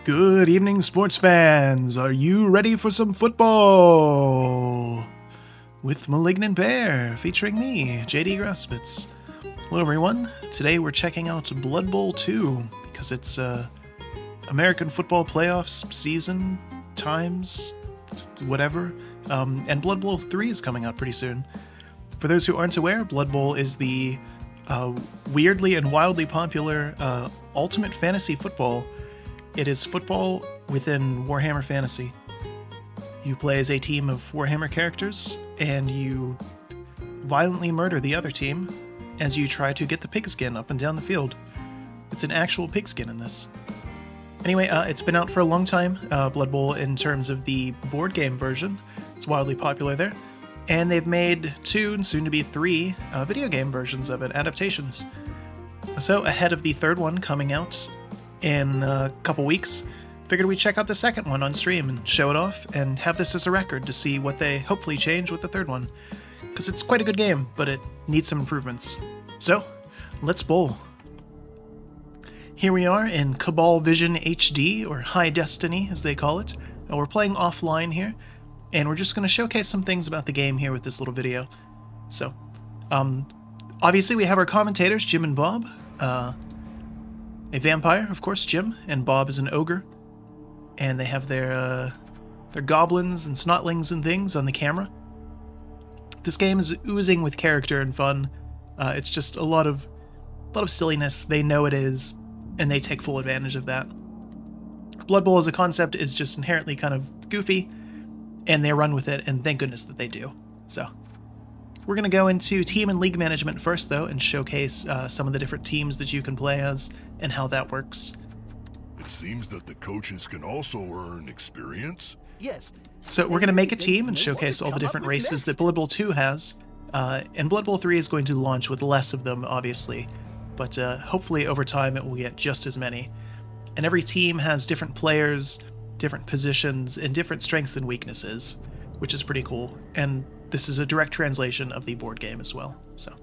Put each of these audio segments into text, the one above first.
Good evening, sports fans. Are you ready for some football? With Malignant Bear, featuring me, JD Graspitz. Hello everyone. Today we're checking out Blood Bowl 2, because it's American football playoffs season times whatever, and Blood Bowl 3 is coming out pretty soon. For those who aren't aware, Blood Bowl is the weirdly and wildly popular ultimate fantasy football. It is football within Warhammer Fantasy. You play as a team of Warhammer characters, and you violently murder the other team as you try to get the pigskin up and down the field. It's an actual pigskin in this. Anyway, it's been out for a long time, Blood Bowl, in terms of the board game version. It's wildly popular there. And they've made 2, and soon to be 3, video game versions of it, adaptations. So, ahead of the third one coming out in a couple weeks, figured we'd check out the second one on stream and show it off and have this as a record to see what they hopefully change with the third one. Because it's quite a good game, but it needs some improvements. So, let's bowl. Here we are in Cabal Vision HD, or High Destiny as they call it. And we're playing offline here, and we're just going to showcase some things about the game here with this little video. So, obviously we have our commentators, Jim and Bob. A vampire, of course, Jim, and Bob is an ogre. And they have their goblins and snotlings and things on the camera. This game is oozing with character and fun. It's just a lot of silliness. They know it is, and they take full advantage of that. Blood Bowl as a concept is just inherently kind of goofy, and they run with it, and thank goodness that they do. So, we're going to go into team and league management first, though, and showcase some of the different teams that you can play as and how that works. It seems that the coaches can also earn experience. Yes. So we're going to make a team and showcase all the different races that Blood Bowl 2 has, and Blood Bowl 3 is going to launch with less of them, obviously, but hopefully over time it will get just as many. And every team has different players, different positions, and different strengths and weaknesses, which is pretty cool. And this is a direct translation of the board game as well, so,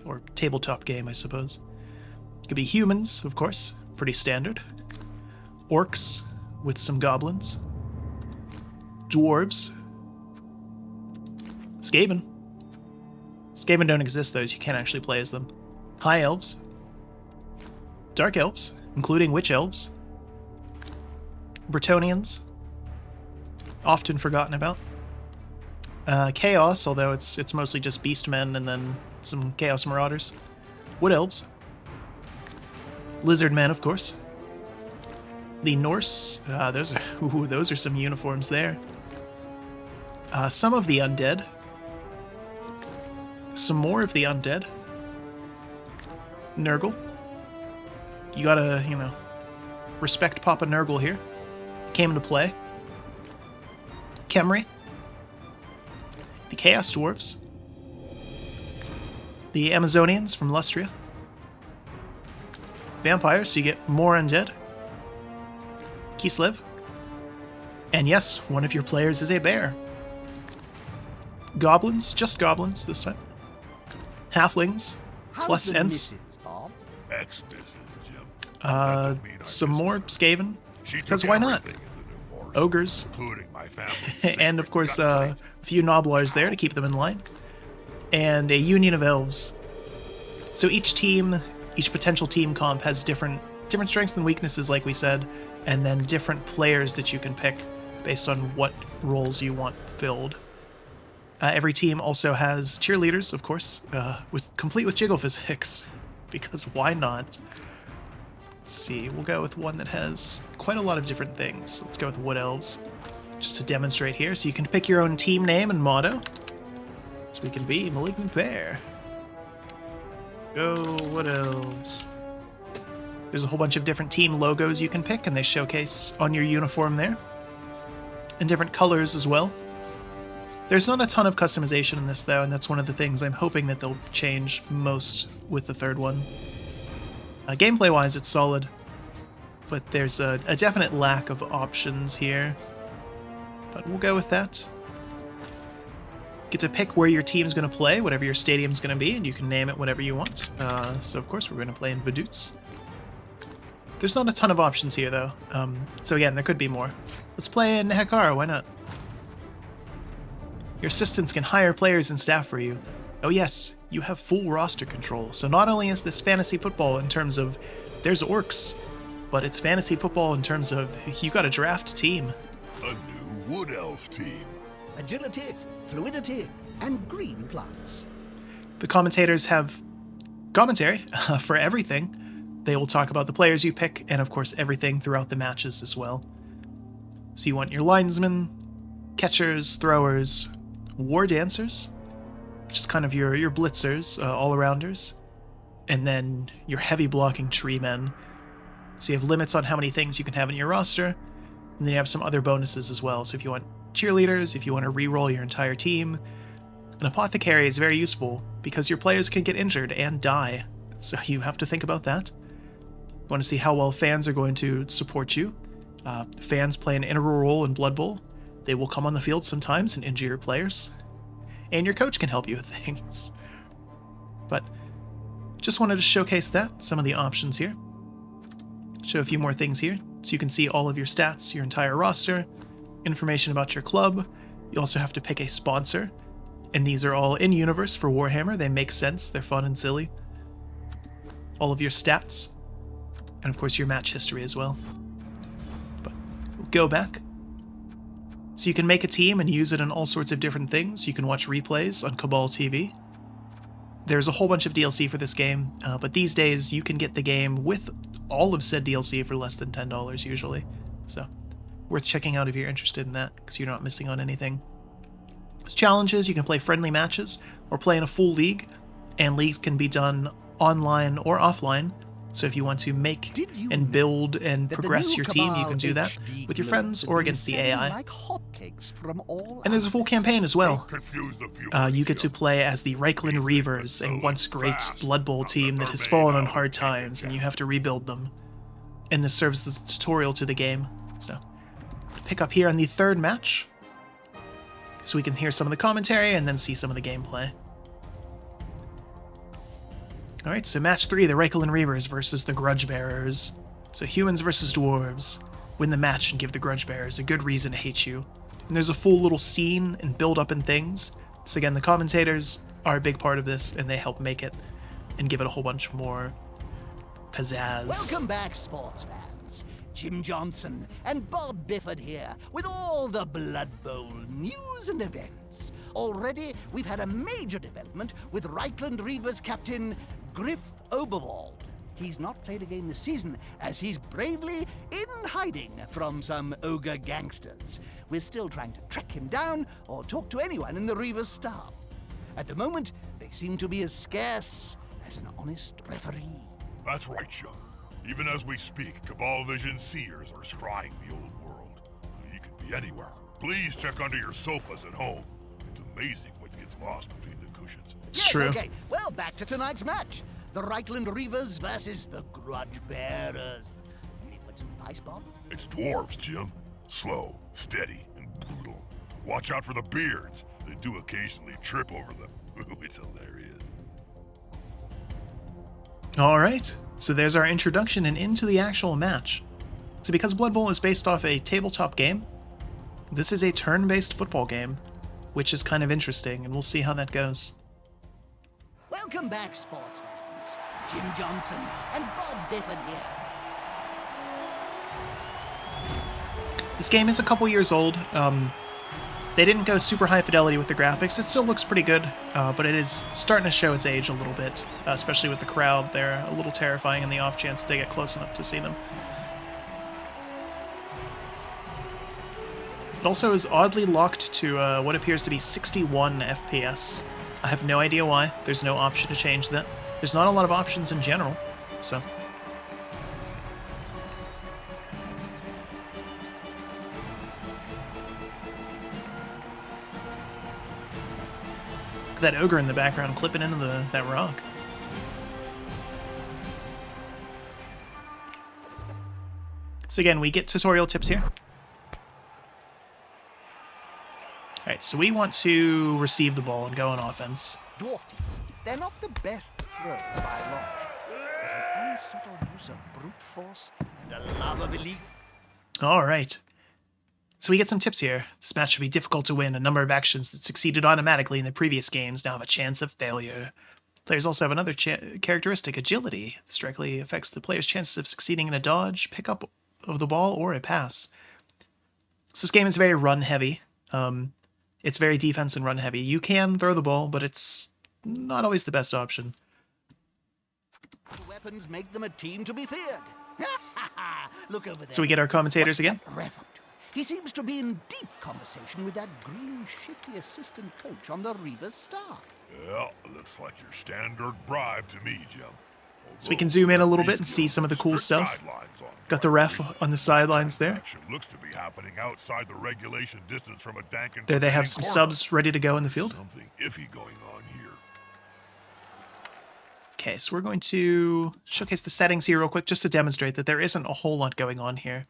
or tabletop game, I suppose. It could be humans, of course, pretty standard. Orcs with some goblins. Dwarves. Skaven. Skaven don't exist, though, so you can't actually play as them. High elves. Dark elves, including witch elves. Bretonnians. Often forgotten about. Chaos, although it's mostly just beastmen and then some chaos marauders. Wood elves. Lizard men, of course. The Norse, those are some uniforms there. Some of the undead. Some more of the undead. Nurgle. You gotta, respect Papa Nurgle here. Came into play. Khemri. The Chaos Dwarves. The Amazonians from Lustria. Vampires, so you get more undead. Kislev. And yes, one of your players is a bear. Goblins, just goblins this time. Halflings, plus Ents. Ex-missus, Jim. Some more Skaven, because why not? Ogres, Including my family. and of course a few Noblars there to keep them in line. And a union of elves. So each potential team comp has different strengths and weaknesses, like we said, and then different players that you can pick based on what roles you want filled. Every team also has cheerleaders, of course, complete with jiggle physics, because why not? Let's see, we'll go with one that has quite a lot of different things. Let's go with Wood Elves, just to demonstrate here. So you can pick your own team name and motto. So we can be Malignant Bear. Go Wood Elves. There's a whole bunch of different team logos you can pick, and they showcase on your uniform there. And different colors as well. There's not a ton of customization in this, though, and that's one of the things I'm hoping that they'll change most with the third one. Gameplay-wise, it's solid, but there's a definite lack of options here. But we'll go with that. Get to pick where your team's going to play, whatever your stadium's going to be, and you can name it whatever you want. So, of course, we're going to play in Vaduz. There's not a ton of options here, though. So again, there could be more. Let's play in Hekara, why not? Your assistants can hire players and staff for you. Oh yes, you have full roster control. So not only is this fantasy football in terms of there's orcs, but it's fantasy football in terms of you got a draft team. A new wood elf team. Agility, fluidity, and green plants. The commentators have commentary for everything. They will talk about the players you pick, and of course everything throughout the matches as well. So you want your linesmen, catchers, throwers, war dancers, which is kind of your blitzers, all-arounders, and then your heavy blocking tree men. So you have limits on how many things you can have in your roster, and then you have some other bonuses as well. So if you want cheerleaders, if you want to re-roll your entire team, an apothecary is very useful because your players can get injured and die. So you have to think about that. You want to see how well fans are going to support you. Fans play an integral role in Blood Bowl. They will come on the field sometimes and injure your players. And your coach can help you with things. But just wanted to showcase that, some of the options here. Show a few more things here, so you can see all of your stats, your entire roster, information about your club. You also have to pick a sponsor. And these are all in-universe for Warhammer. They make sense. They're fun and silly. All of your stats. And of course your match history as well. But we'll go back. So you can make a team and use it in all sorts of different things. You can watch replays on Cabal TV. There's a whole bunch of DLC for this game, but these days you can get the game with all of said DLC for less than $10 usually. So worth checking out if you're interested in that, because you're not missing on anything. There's challenges, you can play friendly matches, or play in a full league, and leagues can be done online or offline. So if you want to make and build and progress your team, you can do that with your friends or against the AI. And there's a full campaign as well. You get to play as the Reichland Reavers, a once great Blood Bowl team that has fallen on hard times, and you have to rebuild them. And this serves as a tutorial to the game. So pick up here on the third match, so we can hear some of the commentary and then see some of the gameplay. Alright, so match 3, the Reichland Reavers versus the Grudge Bearers. So humans versus dwarves. Win the match and give the Grudge Bearers a good reason to hate you. And there's a full little scene and build up and things. So again, the commentators are a big part of this, and they help make it and give it a whole bunch more pizzazz. Welcome back, sports fans. Jim Johnson and Bob Bifford here with all the Blood Bowl news and events. Already, we've had a major development with Reichland Reavers captain Griff Oberwald. He's not played a game this season, as he's bravely in hiding from some ogre gangsters. We're still trying to track him down or talk to anyone in the Reavers staff. At the moment, they seem to be as scarce as an honest referee. That's right, Sean. Even as we speak, Cabal Vision seers are scrying the old world. You could be anywhere. Please check under your sofas at home. It's amazing what gets lost between the cushions. It's yes, true. Okay. Well, back to tonight's match. The Reichland Reavers versus the Grudge Bearers. Any put some advice, Bob? It's dwarves, Jim. Slow, steady, and brutal. Watch out for the beards. They do occasionally trip over them. It's hilarious. Alright, so there's our introduction and into the actual match. So because Blood Bowl is based off a tabletop game, this is a turn-based football game, which is kind of interesting, and we'll see how that goes. Welcome back, sports fans. Jim Johnson and Bob Bifford here. This game is a couple years old. They didn't go super high fidelity with the graphics. It still looks pretty good, but it is starting to show its age a little bit, especially with the crowd. They're a little terrifying in the off chance they get close enough to see them. It also is oddly locked to what appears to be 61 FPS. I have no idea why. There's no option to change that. There's not a lot of options in general, so... Look at that ogre in the background clipping into that rock. So again, we get tutorial tips here. Alright, so we want to receive the ball and go on offense. Dwarf team. They're not the best throw by a long shot, but an unsettled use of brute force a love of elite. All right. So we get some tips here. This match should be difficult to win. A number of actions that succeeded automatically in the previous games now have a chance of failure. Players also have another characteristic, agility. This directly affects the player's chances of succeeding in a dodge, pickup of the ball, or a pass. So this game is very run-heavy. It's very defense and run-heavy. You can throw the ball, but it's not always the best option. The weapons make them a team to be feared. Look over there. So we get our commentators again. Ref up to? He seems to be in deep conversation with that green, shifty assistant coach on the Reaver's staff. Well, looks like your standard bribe to me, Jim. So we can zoom in a little bit and see some of the cool stuff. Got the ref on the sidelines there. Action looks to be happening outside the regulation distance from a dank and There they have forbidding some corner. subs ready to go in the field. Something iffy going on here. Okay, so we're going to showcase the settings here real quick just to demonstrate that there isn't a whole lot going on here.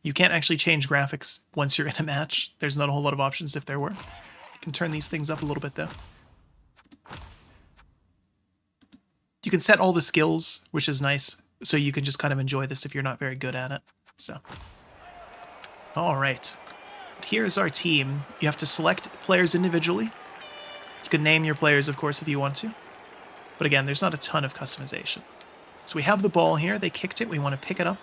You can't actually change graphics once you're in a match. There's not a whole lot of options if there were. You can turn these things up a little bit though. You can set all the skills, which is nice, so you can just kind of enjoy this if you're not very good at it. So, all right. Here's our team. You have to select players individually. You can name your players, of course, if you want to. But again, there's not a ton of customization. So we have the ball here. They kicked it. We want to pick it up.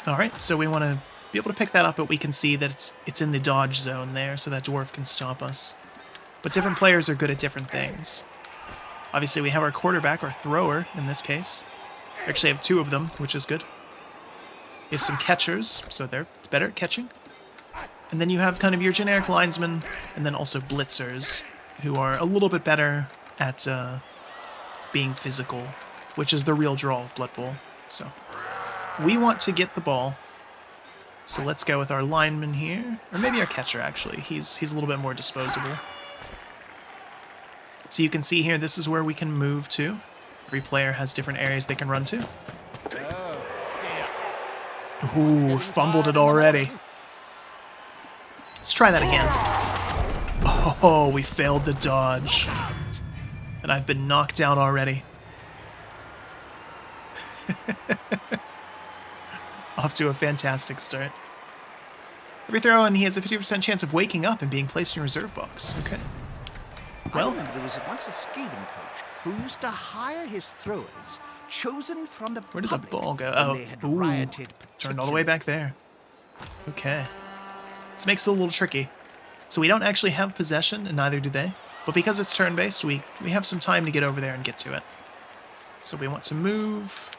All right, so we want to be able to pick that up, but we can see that it's in the dodge zone there, so that dwarf can stop us. But different players are good at different things. Obviously, we have our quarterback, or thrower, in this case. We actually have two of them, which is good. You have some catchers, so they're better at catching. And then you have kind of your generic linesmen, and then also blitzers, who are a little bit better at being physical, which is the real draw of Blood Bowl. So we want to get the ball. So let's go with our lineman here, or maybe our catcher, actually. He's a little bit more disposable. So you can see here, this is where we can move to. Every player has different areas they can run to. Ooh, fumbled it already. Let's try that again. Oh, we failed the dodge. And I've been knocked down already. Off to a fantastic start. Every throw, and he has a 50% chance of waking up and being placed in your reserve box. Okay. Well, I remember there was once a skating coach who used to hire his throwers, chosen from the where did the public ball go? when Oh, they had ooh, rioted turned all the way back there. Okay. This makes it a little tricky. So we don't actually have possession, and neither do they. But because it's turn-based, we have some time to get over there and get to it. So we want to move.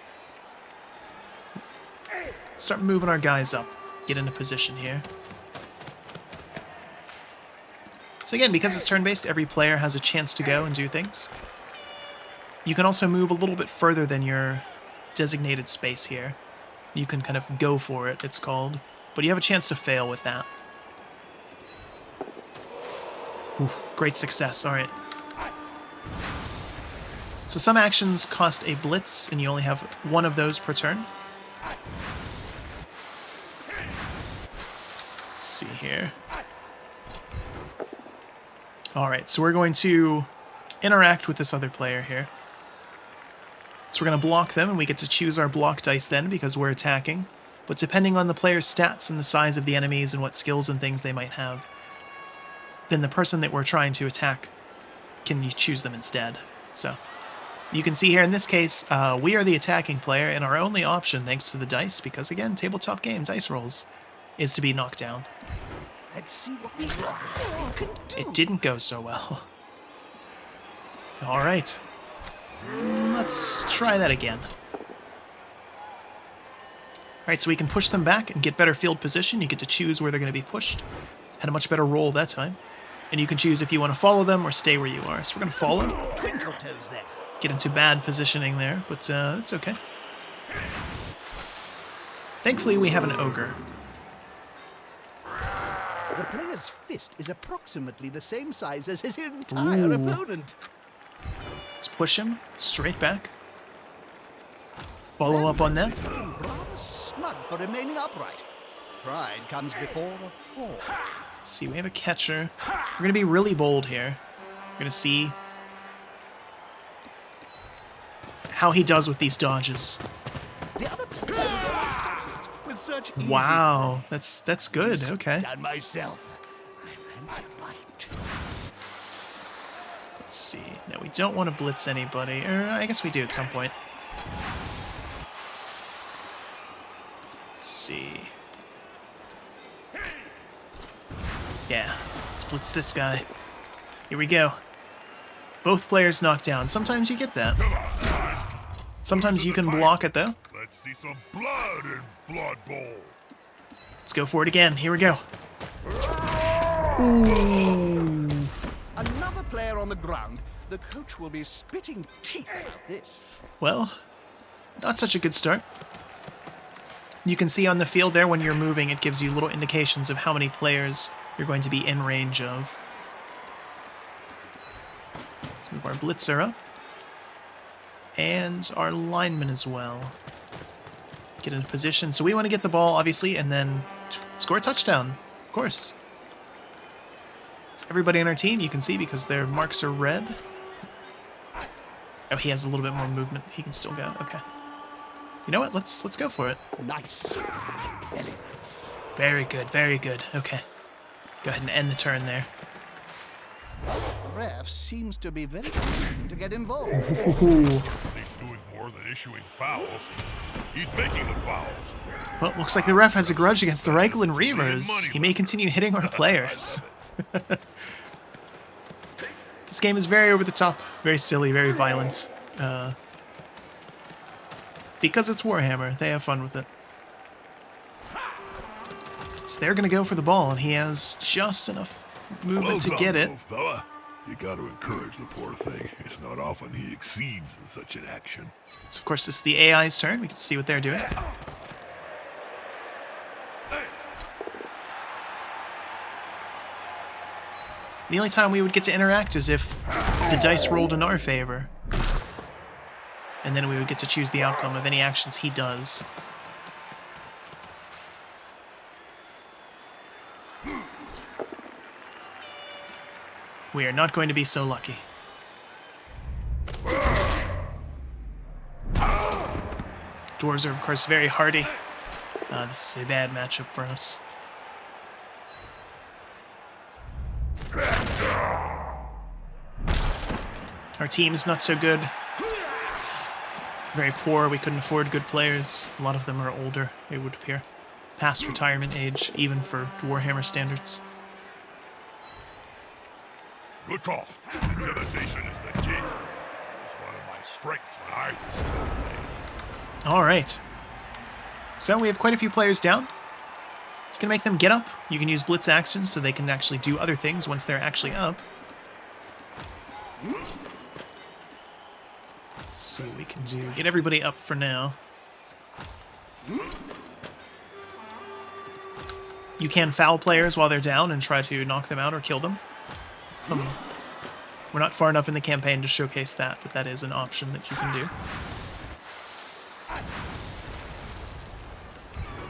Start moving our guys up. Get into position here. So again, because it's turn-based, every player has a chance to go and do things. You can also move a little bit further than your designated space here. You can kind of go for it, it's called. But you have a chance to fail with that. Oof, great success, alright. So some actions cost a blitz, and you only have one of those per turn. Let's see here. Alright, so we're going to interact with this other player here. So we're going to block them, and we get to choose our block dice then, because we're attacking. But depending on the player's stats and the size of the enemies and what skills and things they might have, then the person that we're trying to attack, can you choose them instead. So you can see here in this case, we are the attacking player, and our only option, thanks to the dice, because again, tabletop game, dice rolls, is to be knocked down. Let's see what these rockets can do. It didn't go so well. All right. Let's try that again. All right, so we can push them back and get better field position. You get to choose where they're going to be pushed. Had a much better roll that time. And you can choose if you want to follow them or stay where you are. So we're going to follow. Twinkle toes there. Get into bad positioning there, but it's okay. Thankfully, we have an ogre. The player's fist is approximately the same size as his entire opponent. Let's push him straight back. Follow up on that. Rather smug for remaining upright. Pride comes before a fall. Let's see, we have a catcher. We're going to be really bold here. We're going to see. how he does with these dodges. The other person with such easy Wow, that's good. Okay. done myself. I fancy a bite. Let's see. Now we don't want to blitz anybody. Or I guess we do at some point. Let's see. Yeah, let's blitz this guy. Here we go. Both players knocked down. Sometimes you get that. Come on, guys. Sometimes you can block it, though. Let's see some blood in Blood Bowl. Let's go for it again. Here we go. Another player on the ground. The coach will be spitting teeth about this. Well, not such a good start. You can see on the field there when you're moving, it gives you little indications of how many players you're going to be in range of. Let's move our blitzer up. And our lineman as well. Get into position. So we want to get the ball, obviously, and then score a touchdown. Of course. It's everybody on our team, you can see, because their marks are red. Oh, he has a little bit more movement. He can still go. Okay. You know what? Let's go for it. Nice. Very nice. Very good, very good. Okay. Go ahead and end the turn there. The ref seems to be very keen to get involved. He's doing more than issuing fouls. He's making the fouls. Well, looks like the ref has a grudge against the Reichland Reavers. He may continue hitting our players. This game is very over the top, very silly, very violent. Because it's Warhammer, they have fun with it. So they're going to go for the ball, and he has just enough movement to get it. Little fella. You got to encourage the poor thing. It's not often he exceeds in such an action. So, of course, it's the AI's turn. We can see what they're doing. The only time we would get to interact is if the dice rolled in our favor. And then we would get to choose the outcome of any actions he does. We are not going to be so lucky. Dwarves are, of course, very hardy. This is a bad matchup for us. Our team is not so good. Very poor. We couldn't afford good players. A lot of them are older, it would appear. Past retirement age, even for Warhammer standards. Good call. Intimidation is the key. It was one of my strengths when I was playing. All right. So we have quite a few players down. You can make them get up. You can use blitz actions so they can actually do other things once they're actually up. Let's see what we can do. Get everybody up for now. You can foul players while they're down and try to knock them out or kill them. We're not far enough in the campaign to showcase that, but that is an option that you can do.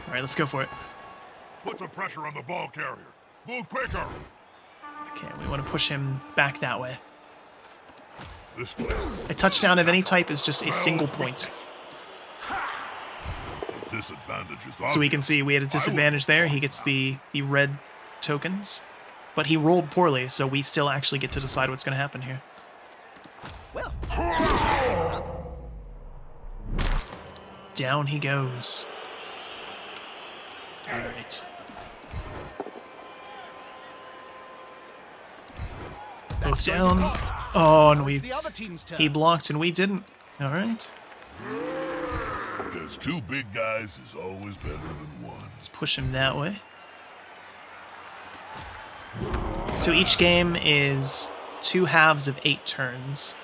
Alright, let's go for it. Put some pressure on the ball carrier. Move quicker. Okay, we want to push him back that way. This way. A touchdown of any type is just a single point. Disadvantage is So we can see we had a disadvantage there. He gets the red tokens. But he rolled poorly, so we still actually get to decide what's going to happen here. Well, Down he goes. Alright. Both down. Oh, and the other team's turn. he blocked and we didn't. Alright. Because two big guys is always better than one. Let's push him that way. So each game is 2 halves of 8 turns.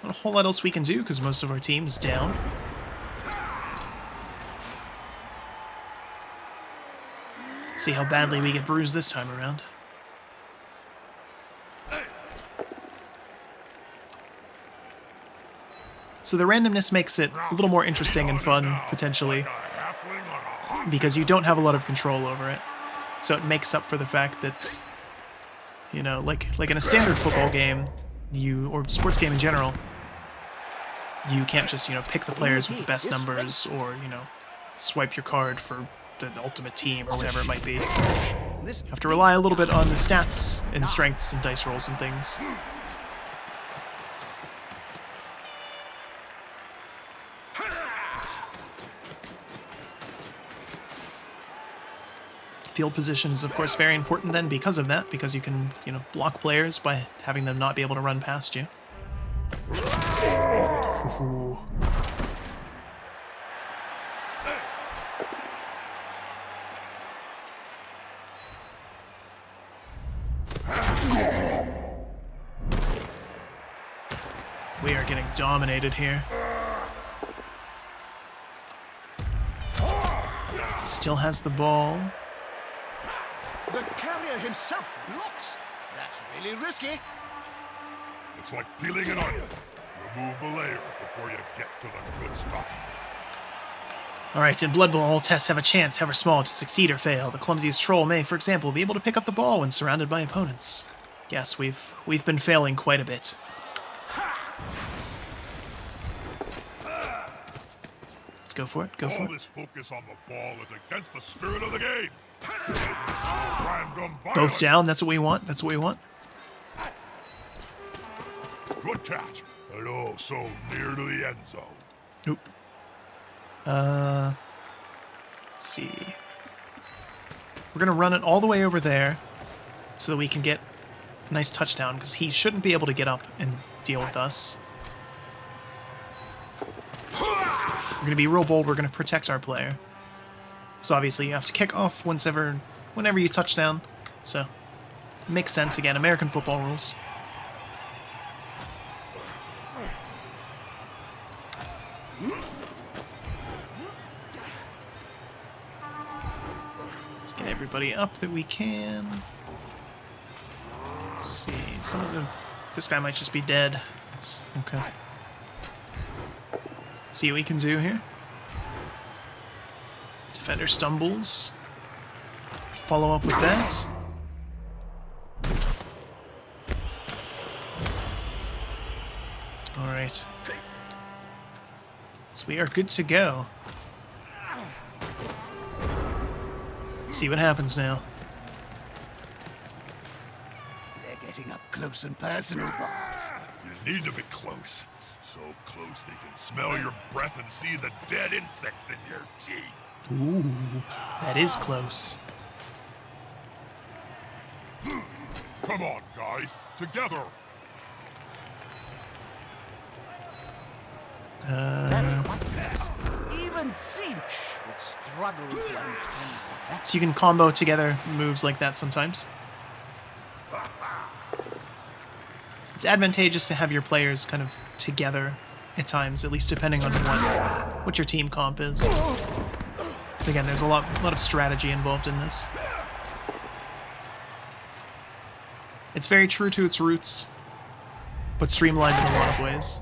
Not a whole lot else we can do because most of our team is down. See how badly we get bruised this time around. So the randomness makes it a little more interesting and fun, potentially, because you don't have a lot of control over it. So it makes up for the fact that, you know, like in a standard football game, or sports game in general, you can't just, pick the players with the best numbers or, swipe your card for the ultimate team or whatever it might be. You have to rely a little bit on the stats and strengths and dice rolls and things. Field position is, of course, very important then because of that, because you can, block players by having them not be able to run past you. Ooh. We are getting dominated here. Still has the ball. The carrier himself blocks. That's really risky. It's like peeling an onion. Remove the layers before you get to the good stuff. Alright, in Blood Bowl, all tests have a chance, however small, to succeed or fail. The clumsiest troll may, for example, be able to pick up the ball when surrounded by opponents. Yes, we've been failing quite a bit. Let's go for it, go for it. All this focus on the ball is against the spirit of the game. Both down, that's what we want, that's what we want. Good catch. And oh, so near to the end zone. Nope. Let's see. We're going to run it all the way over there so that we can get a nice touchdown, because he shouldn't be able to get up and deal with us. We're going to be real bold. We're going to protect our player. So obviously you have to kick off whenever you touch down. So it makes sense. Again, American football rules. Let's get everybody up that we can. Let's see. This guy might just be dead. Okay. See what we can do here. Defender stumbles. Follow up with that. Alright. So we are good to go. Let's see what happens now. They're getting up close and personal, Bob. You need to be close. So close they can smell your breath and see the dead insects in your teeth. Ooh, that is close. Come on, guys. Together. That's quite fast. Even Cinch would struggle to untangle that. So you can combo together moves like that sometimes. It's advantageous to have your players kind of together at times, at least depending on what your team comp is. So again, there's a lot of strategy involved in this. It's very true to its roots, but streamlined in a lot of ways.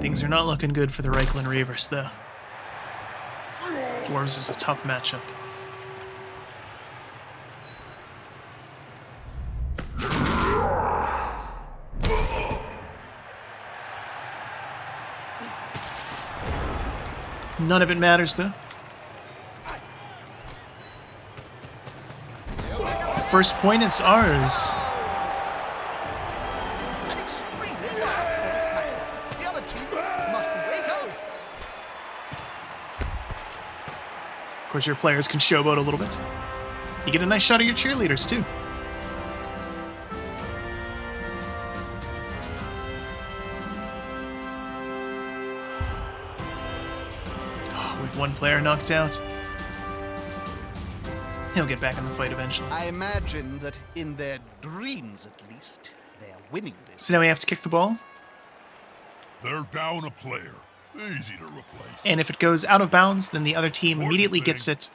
Things are not looking good for the Reichland Reavers, though. Dwarves is a tough matchup. None of it matters, though. First point is ours. An extremely fast pace tackle. The other team must wake up. Of course, your players can showboat a little bit. You get a nice shot of your cheerleaders, too. Oh, with one player knocked out. He'll get back in the fight eventually. I imagine that in their dreams, at least, they're winning this. So now we have to kick the ball. They're down a player. Easy to replace. And if it goes out of bounds, then the other team immediately gets it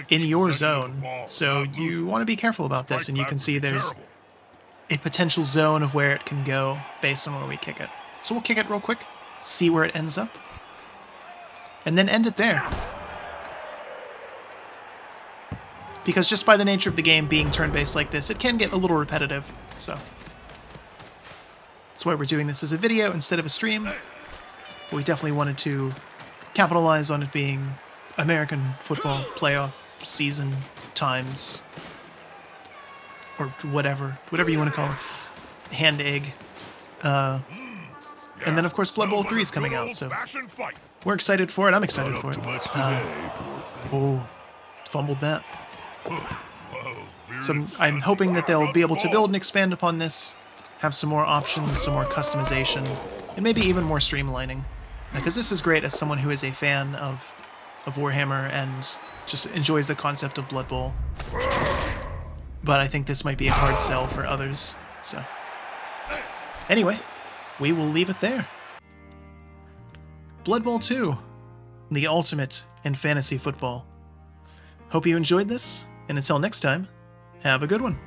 in your zone. So you want to be careful about this, and you can see there's a potential zone of where it can go based on where we kick it. So we'll kick it real quick, see where it ends up, and then end it there. because just by the nature of the game being turn-based like this, it can get a little repetitive, so that's why we're doing this as a video instead of a stream. But we definitely wanted to capitalize on it being American football playoff season times, or whatever you want to call it, hand egg. And then, of course, Blood Bowl 3 is coming out, so we're excited for it. I'm excited for it. Oh, fumbled that. So I'm hoping that they'll be able to build and expand upon this, have some more options, some more customization, and maybe even more streamlining. Because this is great as someone who is a fan of Warhammer and just enjoys the concept of Blood Bowl. But I think this might be a hard sell for others, so... Anyway, we will leave it there. Blood Bowl 2, the ultimate in fantasy football. Hope you enjoyed this, and until next time, have a good one.